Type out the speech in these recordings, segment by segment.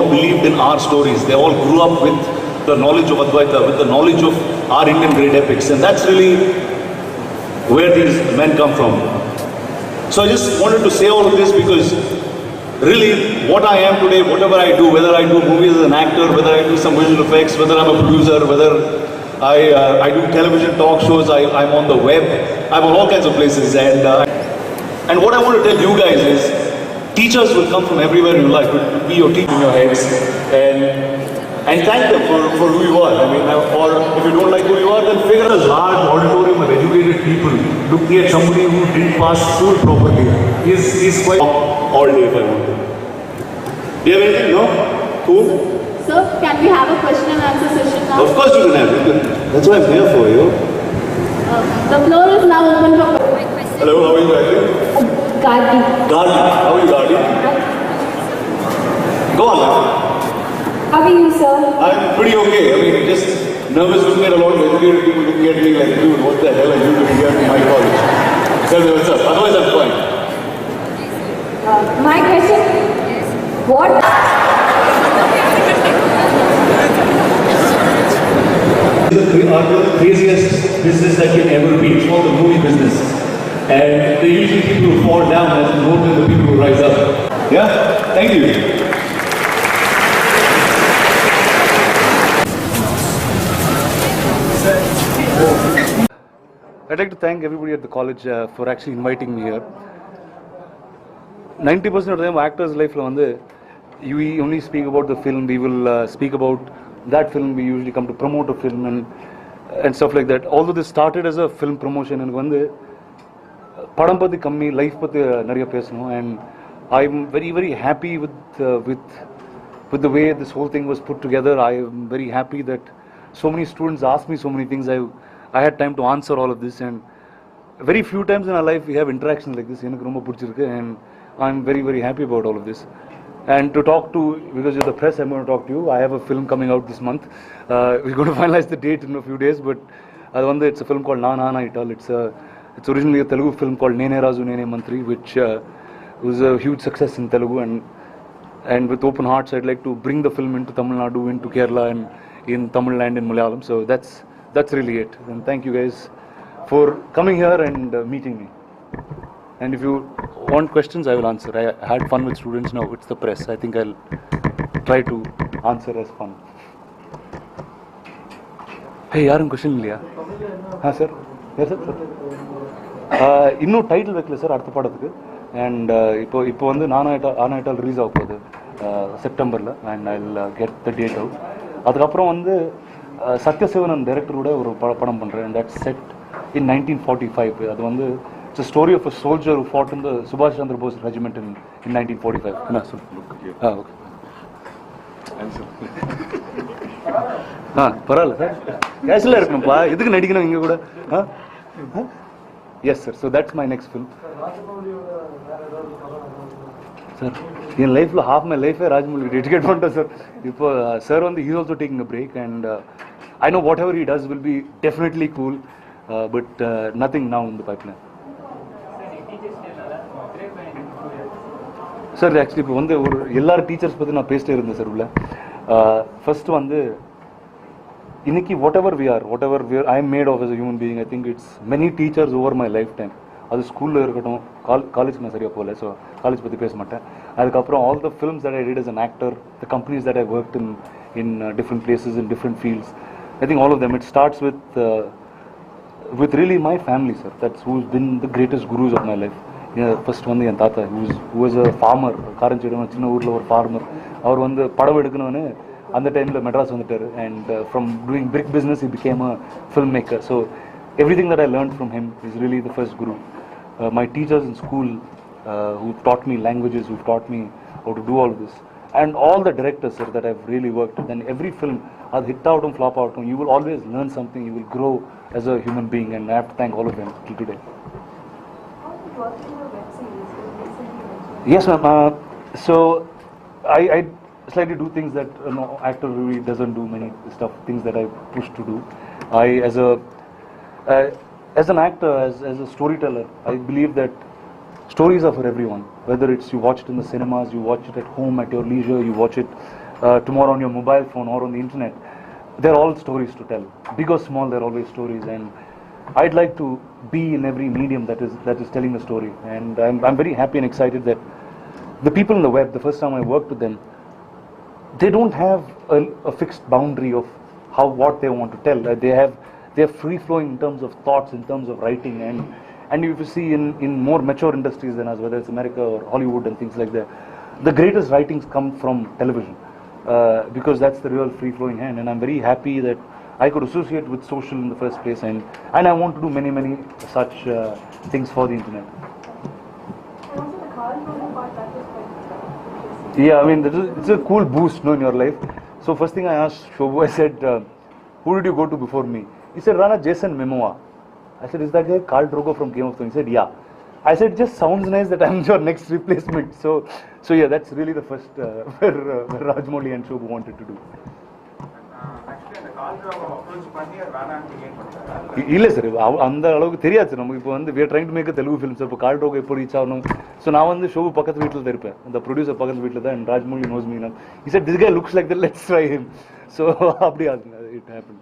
believed in our stories. They all grew up with the knowledge of Advaita, with the knowledge of our Indian great epics, and that's really where these men come from. So I just wanted to say all of this because really what I am today, whatever I do, whether I do movies as an actor, whether I do some visual effects, whether I'm a producer, whether I do television talk shows, I'm on the web, I'm on all kinds of places, and what I want to tell you guys is teachers will come from everywhere in your life, to be your teacher in your heads, and thank them for who you are. I mean, or if you don't like who you are, then figure out a large auditorium of educated people looking at somebody who didn't pass school properly. He's quite all day if I want to. Do you have anything? No? Cool? Sir, can we have a question and answer session now? Of course you can have it. That's what I'm here for, you. The floor is now open for Hello, how are you guys? Gargi. Gargi. How are you, Gargi? Go on now. How are you, sir? I'm pretty okay. I mean, just nervous looking at a lot of educated people looking at me like, dude, what the hell are you doing here in my college? Tell me what's up. Otherwise, I'm fine. My question is, what? The craziest business that can ever be. It's called the movie business. And the usually people who fall down as more than the people who rise up. Yeah? Thank you. I'd like to thank everybody at the college for actually inviting me here. 90% of the time, actors' life, we only speak about the film. We will speak about that film. We usually come to promote a film and stuff like that. Although this started as a film promotion, and padam patti kammi, life patti nariya pesano, and I'm very, very happy with the way this whole thing was put together. I am very happy that so many students asked me so many things. I had time to answer all of this, and very few times in our life we have interactions like this, and I'm very, very happy about all of this. And to talk to, because you're the press, I'm going to talk to you. I have a film coming out this month. We're going to finalize the date in a few days, but it's a film called Na Na Na Ital. It's originally a Telugu film called Nene Razu Nene Mantri, which was a huge success in Telugu, and with open hearts I'd like to bring the film into Tamil Nadu, into Kerala, and in Tamil and in Malayalam. So that's really it. And thank you guys for coming here and meeting me. And if you want questions, I will answer. I had fun with students. Now it's the press. I think I'll try to answer as fun. Hey, yarum question liya? Ha sir? Yes sir. Inno title vekkala sir adutha padathukku, and ipo vandu Nana Ital release aagupodhu September la, and I'll get the date out. Adukapram vandu Satya Sivanan director oda oru padam pandren, and that's set in 1945. Adu vandu it's a story of a soldier who fought in the Subhash Chandra Bose regiment in 1945. Look here. Okay. Parala sir. Casual irukkum pa. Edukku nadikanum inga kuda? Yes sir. So that's my next film. Sir, in life lo half my life Rajamouli dedicate panta sir. Ipo sir he's also taking a break, and I know whatever he does will be definitely cool, but nothing now in the pipeline. Sir, actually இப்போ ஒரு எல்லாரும் teachers பற்றி நான் பேசிட்டே இருந்தேன் sir உள்ள. First இன்னைக்கு whatever we are I am made of as a human being, I think it's many teachers over my lifetime. அது ஸ்கூலில் இருக்கட்டும், காலேஜ் நான் சரியாக போகல, ஸோ காலேஜ் பற்றி பேச மாட்டேன். அதுக்கப்புறம் all the films that I did as an actor, the companies that I worked in different places, in different fields, I think all of them, it starts with really my family, sir. That's who's been the greatest gurus of my life. First one என் தாத்தா, who was a farmer, காரஞ்சேடம் சின்ன ஊரில் ஒரு farmer. அவர் படம் எடுக்கணும்னு அந்த டைமில் மெட்ராஸ் வந்துட்டார், and from doing brick business he became a filmmaker. So everything that I learned from him is really the first guru. My teachers in school who taught me languages, who taught me how to do all this, and all the directors, sir, that I've really worked with, and every film, I'll hit out and flop out, you will always learn something, you will grow as a human being, and I have to thank all of them till today. Yes ma'am, so I slightly do things that actor really doesn't do, many things that I push to do. I as an actor, as a storyteller, I believe that stories are for everyone, whether it's you watch it in the cinemas, you watch it at home at your leisure, you watch it tomorrow on your mobile phone or on the internet, they're all stories to tell. Big or small, they're always stories, and I'd like to be in every medium that is telling a story. And I'm very happy and excited that the people in the web, the first time I worked with them, they don't have a fixed boundary of what they want to tell. They're free flowing in terms of thoughts, in terms of writing, and if you see in more mature industries than us, whether it's America or Hollywood and things like that, the greatest writings come from television, because that's the real free flowing hand. And I'm very happy that I could associate with social in the first place, and I want to do many such things for the internet. And also the Carl Drogo part, that was quite interesting. Yeah, I mean, it's a cool boost, in your life. So first thing I asked Shobu, I said, who did you go to before me? He said, Rana, Jason Momoa. I said, is that guy Carl Drogo from Game of Thrones? He said, yeah. I said, just sounds nice that I'm your next replacement. So yeah, that's really the first where Rajmouli and Shobu wanted to do. Actually, the Carl Drogo approach பண்ணி வேணான்னு begin பண்ணிட்டாரா? இல்லை sir, அந்த அளவுக்கு தெரியாது sir. நமக்கு இப்போ வந்து we are trying to make a Telugu film sir. இப்போ கால் ட்ரோகோ எப்போ ரீச் ஆகணும். ஸோ நான் வந்து ஷோபு பக்கத்து வீட்டில் தான் இருப்பேன், அந்த ப்ரொடியூசர் பக்கத்து வீட்டில் தான். And Rajamouli knows me now. He said, this guy looks like that, let's try him. So அப்படி ஆகுங்க, it happened.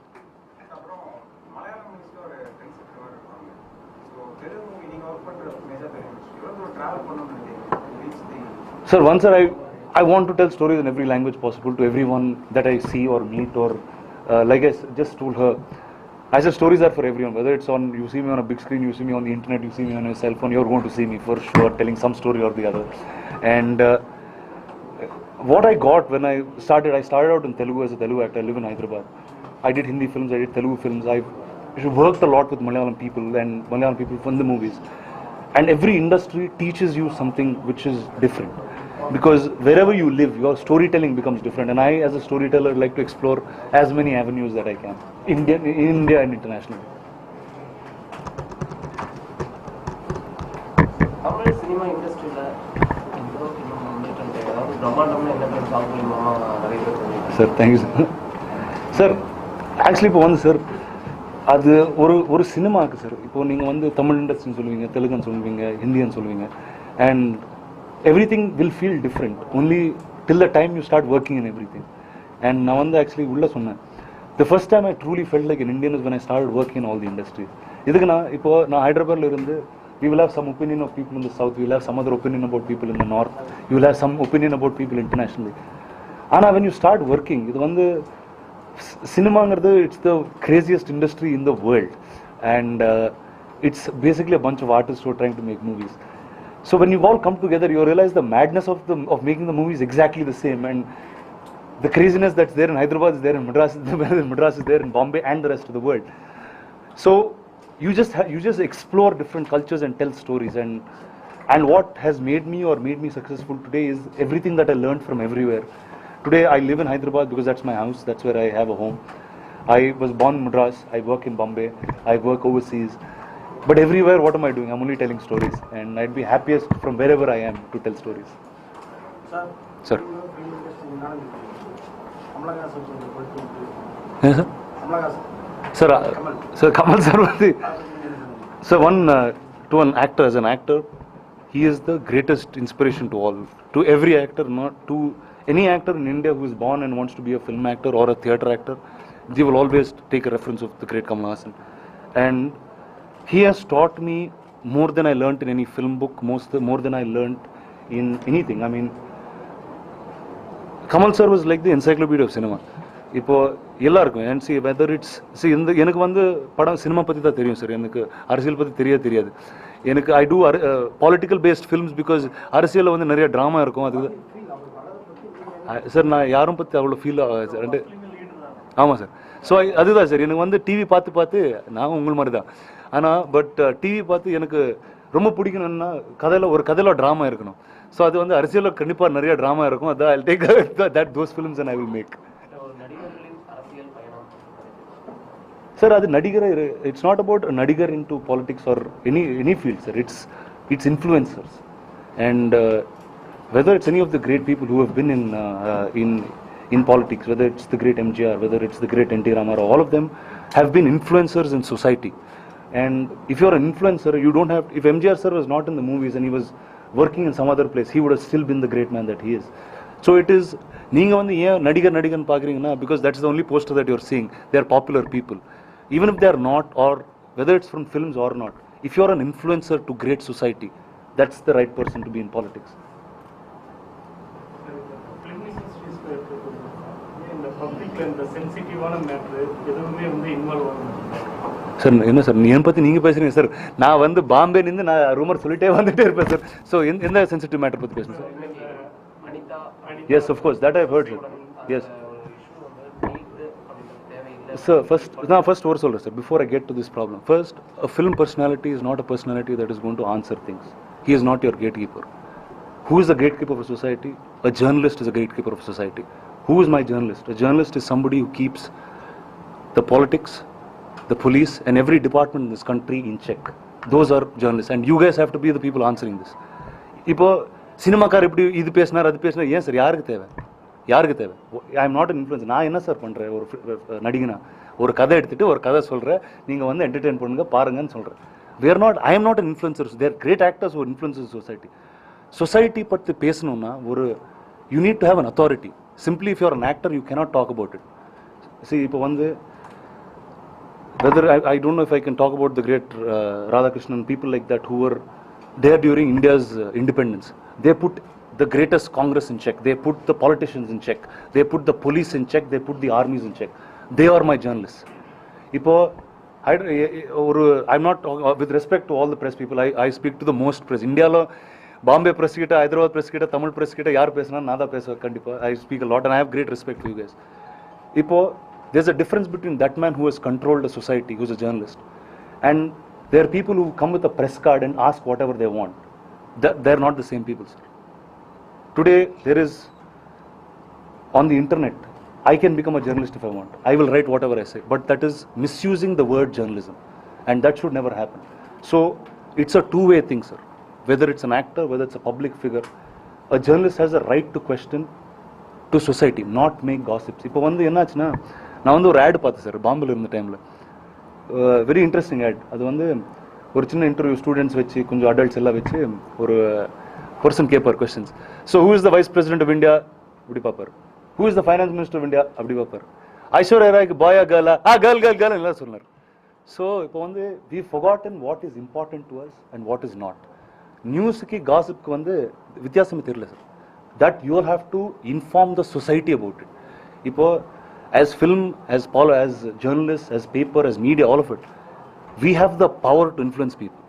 அப்புறம் மலையாளம் மூவிஸ்ல ஒரு கன்செப்ட் வேறு இருப்பாங்க. ஸோ தெலுங்கு மூவி நீங்கள் ஒர்க் பண்ணுற மேஜர் தெரியும், இவ்வளோ ட்ராவல் பண்ணணும்னு நினைக்கிறேன். Sir, once sir, I want to tell stories in every language possible to everyone that I see or meet, or like I just told her, I said stories are for everyone. Whether it's on, you see me on a big screen, you see me on the internet, you see me on your cell phone, you're going to see me for sure telling some story or the other. And what I got when I started out in Telugu as a Telugu actor. I live in Hyderabad. I did Hindi films, I did Telugu films. I worked a lot with Malayalam people and Malayalam people from the movies. And every industry teaches you something which is different, because wherever you live, your storytelling becomes different. And I, as a storyteller, like to explore as many avenues that I can, in India and internationally. Tamil cinema இண்டஸ்ட்ரியில் இந்தளவுக்கு இன்னும் முன்னேற்றம் அதாவது பிரம்மாண்டம்னு என்ன பேர் சாப்பிட்டு மாமா நிறைய பேர் சொல்லியிருக்காங்க. Sir, thank you, sir. Sir, actually இப்போ வந்து சார், அது ஒரு சினிமாவுக்கு சார், இப்போ நீங்கள் வந்து தமிழ் இண்டஸ்ட்ரின்னு சொல்லுவீங்க, தெலுங்குன்னு சொல்லுவீங்க, ஹிந்தின்னு சொல்லுவீங்க, and everything will feel different only till the time you start working in everything. And நான் வந்து actually உள்ள சொன்னேன், the first time I truly felt like an Indian is when I started working in all the industries. இதுக்கு நான் ஹைதராபாத்ல இருந்து, we will have some opinion of people in the south, we will have some other opinion about people in the north, you will have some opinion about people internationally. ஆனால் when you start working, இது வந்து சினிமாங்கிறது, it's the craziest industry in the world, and it's basically a bunch of artists who are trying to make movies. So when you all come together, you realize the madness of making the movies exactly the same, and the craziness that's there in Hyderabad is there in Madras, Madras is there in Bombay and the rest of the world. So you just explore different cultures and tell stories, and what has made me successful today is everything that I learned from everywhere. Today I live in Hyderabad because that's my house, that's where I have a home. I was born in Madras, I work in Bombay, I work overseas. But everywhere, what am I doing? I'm only telling stories, and I'd be happiest from wherever I am to tell stories. Sir. Yes, sir. Sir, Kamal sir, sir, to an actor, as an actor, he is the greatest inspiration to all, to every actor, not to any actor in India who is born and wants to be a film actor or a theatre actor. They will always take a reference of the great Kamal Haasan, and he has taught me more than I learnt in any film book, more than I learnt in anything. I mean, Kamal sir was like the encyclopedia of cinema. இப்போ எல்லாருக்கும், and see whether it's, see எனக்கு வந்து படம் cinema பற்றி தான் தெரியும் sir, எனக்கு அரசியல் பற்றி தெரியாது. எனக்கு I do political based films because அரசியலில் வந்து நிறைய ட்ராமா இருக்கும். அது சார் நான் யாரும் பற்றி அவ்வளோ ஃபீல் ஆகாது சார். ஆமாம் சார். ஸோ அதுதான் சார், எனக்கு வந்து டிவி பார்த்து நான் உங்கள் மாதிரி தான். ஆனால் பட் டிவி பார்த்து எனக்கு ரொம்ப பிடிக்கணும்னா ஒரு கதையில் ட்ராமா இருக்கணும். ஸோ அது வந்து அரசியலில் கண்டிப்பாக நிறைய ட்ராமா இருக்கும். அதான் I'll take that those films and I will make. Sir, அது நடிகரை, it's not about a நடிகர் into politics or any field, sir. It's influencers, and whether it's any of the great people who have been in politics, whether it's the great MGR, whether it's the great NT Ramarao, all of them have been influencers in society. And if you're an influencer, you don't have. If MGR sir was not in the movies and he was working in some other place, he would have still been the great man that he is. So it is, நீங்கள் வந்து ஏன் நடிகன் பார்க்குறீங்கன்னா, because that's the only poster that you're seeing. They are popular people. Even if they are not, or whether it's from films or not, if you're an influencer to great society, that's the right person to be in politics. இந்த பப்ளிக்ல இந்த சென்சிட்டிவான matter எதுவுமே வந்து involve ஆகும் sir. என்ன sir என் பற்றி நீங்கள் பேசுகிறீங்க சார்? நான் வந்து பாம்பே நின்று நான் ரூமர் சொல்லிட்டே வந்துட்டே இருப்பேன் சார். ஸோ எந்த சென்சிட்டிவ் மேட்டர் பற்றி பேசுங்க sir? Yes, of course, that I've heard, sir. Yes. Sir, first over soldier, sir, before I get to this problem. First, a film personality is not a personality that is going to answer things. He is not your gatekeeper. Who is the gatekeeper of a society? A journalist is a gatekeeper of a society. Who is my journalist? A journalist is somebody who keeps the politics, the police and every department in this country in check. Those are journalists, and you guys have to be the people answering this. இப்போ சினிமாக்கார் இப்படி இது பேசினார் அது பேசினார், ஏன் sir யாருக்கு தேவை? ஐ am not an influence. நான் என்ன சார் பண்ணுறேன்? ஒரு நடிகனா ஒரு கதை எடுத்துகிட்டு ஒரு கதை சொல்கிறேன், நீங்கள் வந்து என்டர்டெயின் பண்ணுங்க பாருங்கன்னு சொல்கிறேன். I am not an influencers. They're great actors ஒரு இன்ஃப்ளூயன்சஸ் சொசைட்டி பற்றி பேசணும்னா ஒரு you need to have an authority. Simply if you're an actor you cannot talk about it. See, இப்போ வந்து whether I don't know if I can talk about the great Radhakrishnan, people like that who were there during India's independence. They put the greatest Congress in check. They put the politicians in check. They put the police in check. They put the armies in check. They are my journalists. இப்போ I'm not, with respect to all the press people, I speak to the most press. Indiaలో Bombay press கிட்ட, Hyderabad press கிட்ட, Tamil press கிட்ட யார் பேசினா நான் தான் பேசுவேன் கண்டிப்பாக. I speak a lot and I have great respect for you guys. இப்போ there's a difference between that man who has controlled a society, who's a journalist, and there are people who come with a press card and ask whatever they want. They're not the same people, sir. Today, there is, on the internet, I can become a journalist if I want. I will write whatever I say, but that is misusing the word journalism, and that should never happen. So, it's a two-way thing, sir. Whether it's an actor, whether it's a public figure, a journalist has a right to question to society, not make gossips. இப்போ வந்து என்னாச்சுன்னா, நான் வந்து ஒரு add பார்த்தேன் sir பாம்பேல இருந்த டைமில். Very interesting ad. அது வந்து ஒரு சின்ன இன்டர்வியூ ஸ்டூடெண்ட்ஸ் வச்சு கொஞ்சம் அடல்ட்ஸ் எல்லாம் வச்சு ஒரு பர்சன் கேட்பார் questions. So who is the vice president of India அப்படி பார்ப்பார். Who is the finance minister of India அப்படி பார்ப்பார். ஐஸ்வர்யா ராய்க்கு பாயா கேர்லா கேர்ள் எல்லாம் சொன்னார். ஸோ இப்போ வந்து we forgotten what is important to us and what is not. நியூஸுக்கு காசிப்க்கு வந்து வித்தியாசமே தெரியல sir. That you all have to inform the society about it. இப்போ as film, as journalists, as paper, as media, all of it, we have the power to influence people,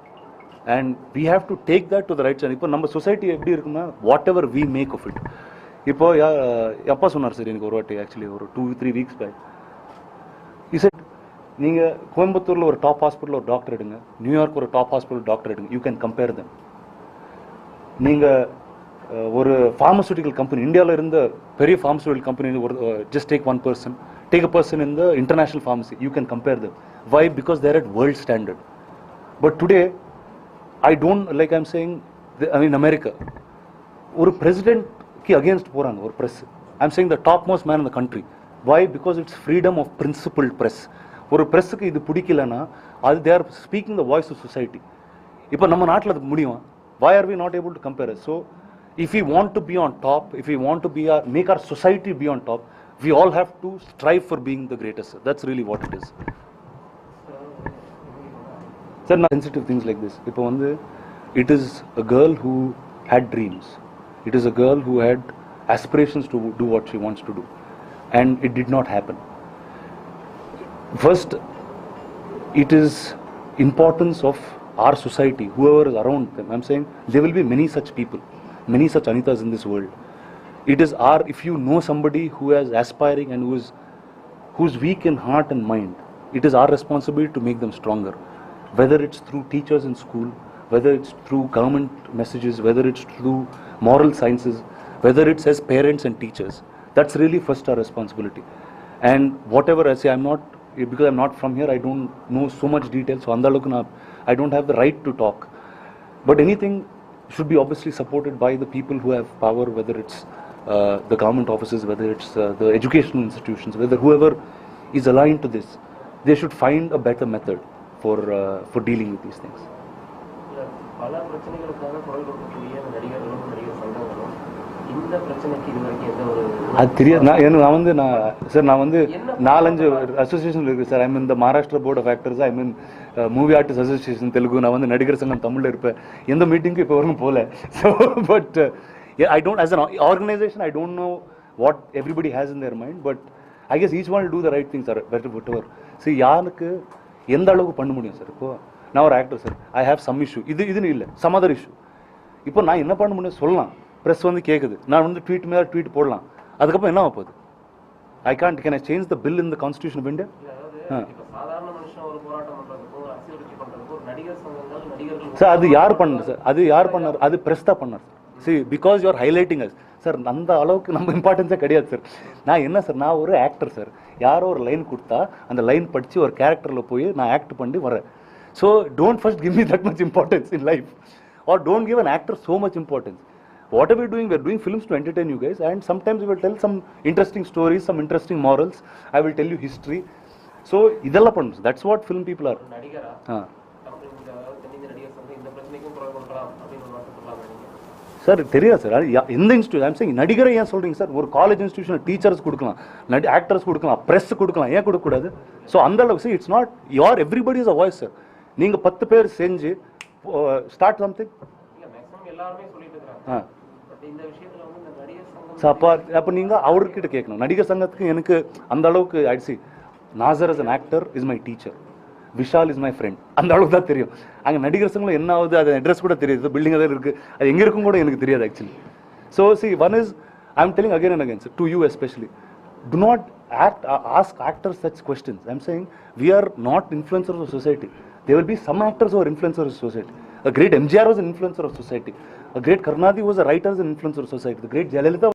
and we have to take that to the right channel. இப்போ நம்ம society எப்படி இருக்குன்னா whatever we make of it. இப்போ அப்பா சொன்னார் sir எனக்கு ஒரு வாட்டி, ஆக்சுவலி ஒரு 2-3 weeks back. He said, நீங்கள் கோயம்புத்தூரில் ஒரு டாப் ஹாஸ்பிட்டல் ஒரு டாக்டர் எடுங்க, நியூயார்க் ஒரு டாப் ஹாஸ்பிட்டல் டாக்டர் எடுங்க, யூ கேன் கம்பேர் them. நீங்கள் ஒரு pharmaceutical company, இந்தியாவில் இருந்த பெரிய pharmaceutical company, just take one person, take a person in the international pharmacy, you can compare them. Why? Because they're at world standard. But today, I don't, like I'm saying, America, ஒரு president-க்கு against போறாங்க ஒரு press. I'm saying the topmost man in the country. Why? Because it's freedom of principled press. ஒரு press-க்கு இது பிடிக்கலன்னா அது they are speaking the voice of society. இப்போ நம்ம நாட்டில் அது முடியுமா? Why are we not able to compare it? So, if we want to be on top, if we want to be make our society be on top, we all have to strive for being the greatest. That's really what it is. Sir, sensitive things like this. Ipo vandu, it is a girl who had dreams. It is a girl who had aspirations to do what she wants to do, and it did not happen. First, it is importance of our society, whoever is around them. I'm saying there will be many such people, many such Anitas in this world. It is if you know somebody who is aspiring and who's weak in heart and mind, it is our responsibility to make them stronger. Whether it's through teachers in school, whether it's through government messages, whether it's through moral sciences, whether it's as parents and teachers. That's really first our responsibility. And whatever I say, because I'm not from here, I don't know so much detail, so andalukku I don't have the right to talk. But anything should be obviously supported by the people who have power, whether it's the government offices, whether it's the educational institutions, whether whoever is aligned to this, they should find a better method for dealing with these things. பல பிரச்சனைகளுக்காக குரல் கொடுக்கக்கூடிய நடிகர்களும் நடிகர் சங்கங்களும் இந்த பிரச்சனைக்கு இது வரைக்கும் எந்த ஒரு அது தெரியாது. நான் வந்து 4-5 அசோசியேஷன் இருக்குது சார். ஐ மீன் இந்த Maharashtra board of actors, I mean movie artist association Telugu, நான் வந்து நடிகர் சங்கம் தமிழில் இருப்பேன். எந்த மீட்டிங்க்கு இப்போ வரைக்கும் போகல. So but I don't as an organisation I don't know what everybody has in their mind. But I guess each one will do the right thing sir. Better விட் எவர். ஸோ யாருக்கு எந்த அளவுக்கு பண்ண முடியும் சார்? இப்போ நான் ஒரு actor sir, I have some issue, இதுன்னு இல்லை, சம் அதர் இஷ்யூ. இப்போ நான் என்ன பண்ண முடியும் சொல்லலாம், ப்ரெஸ் வந்து கேட்குது, நான் வந்து ட்வீட் மேலே ட்வீட் போடலாம், அதுக்கப்புறம் என்ன ஆகப்போகுது? I can I change the bill in the constitution of India? சாதாரண மனுஷன் ஒரு போராட்டம் பண்றதுக்கும் ஒரு அரசியல் கட்சி பண்றதுக்கும் ஒரு நடிகர் சங்கங்கள் நடிகர்கள் சார் அது யார் பண்ணார் சார்? அது யார் பண்ணார்? அது ப்ரெஸ் தான் பண்ணார் sir. C because you are highlighting as sir. அந்த அளவுக்கு நம்ம இம்பார்ட்டன்ஸே கிடையாது சார். நான் என்ன சார், நான் ஒரு ஆக்டர் சார். யாரோ ஒரு லைன் கொடுத்தா அந்த லைன் படித்து ஒரு கேரக்டரில் போய் நான் ஆக்ட் பண்ணி வரேன். So don't first give me that much importance in life, or don't give an actor so much importance. What are we doing? We are doing films to entertain you guys, and sometimes we will tell some interesting stories, some interesting morals. I will tell you history. So idella pannum. That's what film people are. நடிகரா இந்த தென்னிந்திய நடிகர் சங்கம் இந்த பிரச்சனைக்கும் குரல் கொடுக்கலாம் அப்படின்னு ஒரு வார்த்தை சொல்லலாம் சார். தெரியாது சார். எந்த இன்ஸ்டியூட் ஐம் சேயிங் நடிகரை ஏன் சொல்றீங்க சார்? ஒரு காலேஜ் இன்ஸ்டியூஷன் டீச்சர்ஸ் கொடுக்கலாம், ஆக்டர்ஸ் கொடுக்கலாம், ப்ரெஸ் கொடுக்கலாம், ஏன் கொடுக்கக்கூடாது? ஸோ அந்த அளவுக்கு it's not your everybody is a voice sir. நீங்கள் 10 பேர் செஞ்சு ஸ்டார்ட் சம்திங். இல்லை மேக்ஸிமம் எல்லாருமே சொல்லிட்டு இருக்காங்க. இந்த விஷயத்துல வந்து இந்த நடிகர் சங்கம் அப்போ நீங்கள் அவர்கிட்ட கேட்கணும். நடிகர் சங்கத்துக்கு எனக்கு அந்த அளவுக்கு ஐசி Nassar as an actor is my teacher, Vishal is my friend, அந்த அளவுக்கு தான் தெரியும். அங்கே நடிகர் சங்கத்தில் என்ன ஆகுது அது அட்ரஸ் கூட தெரியுது, பில்டிங் தான் இருக்குது, அது எங்கே இருக்கும் கூட எனக்கு தெரியாது actually. So C one is I am telling again and again sir, to you especially, do not ask actors such questions. I am saying we are not influencers of society. There will be some actors who are influencers of society. A great MGR was an influencer of society. A great Karnadi was a writer and influencer of society. The great Jayalalitha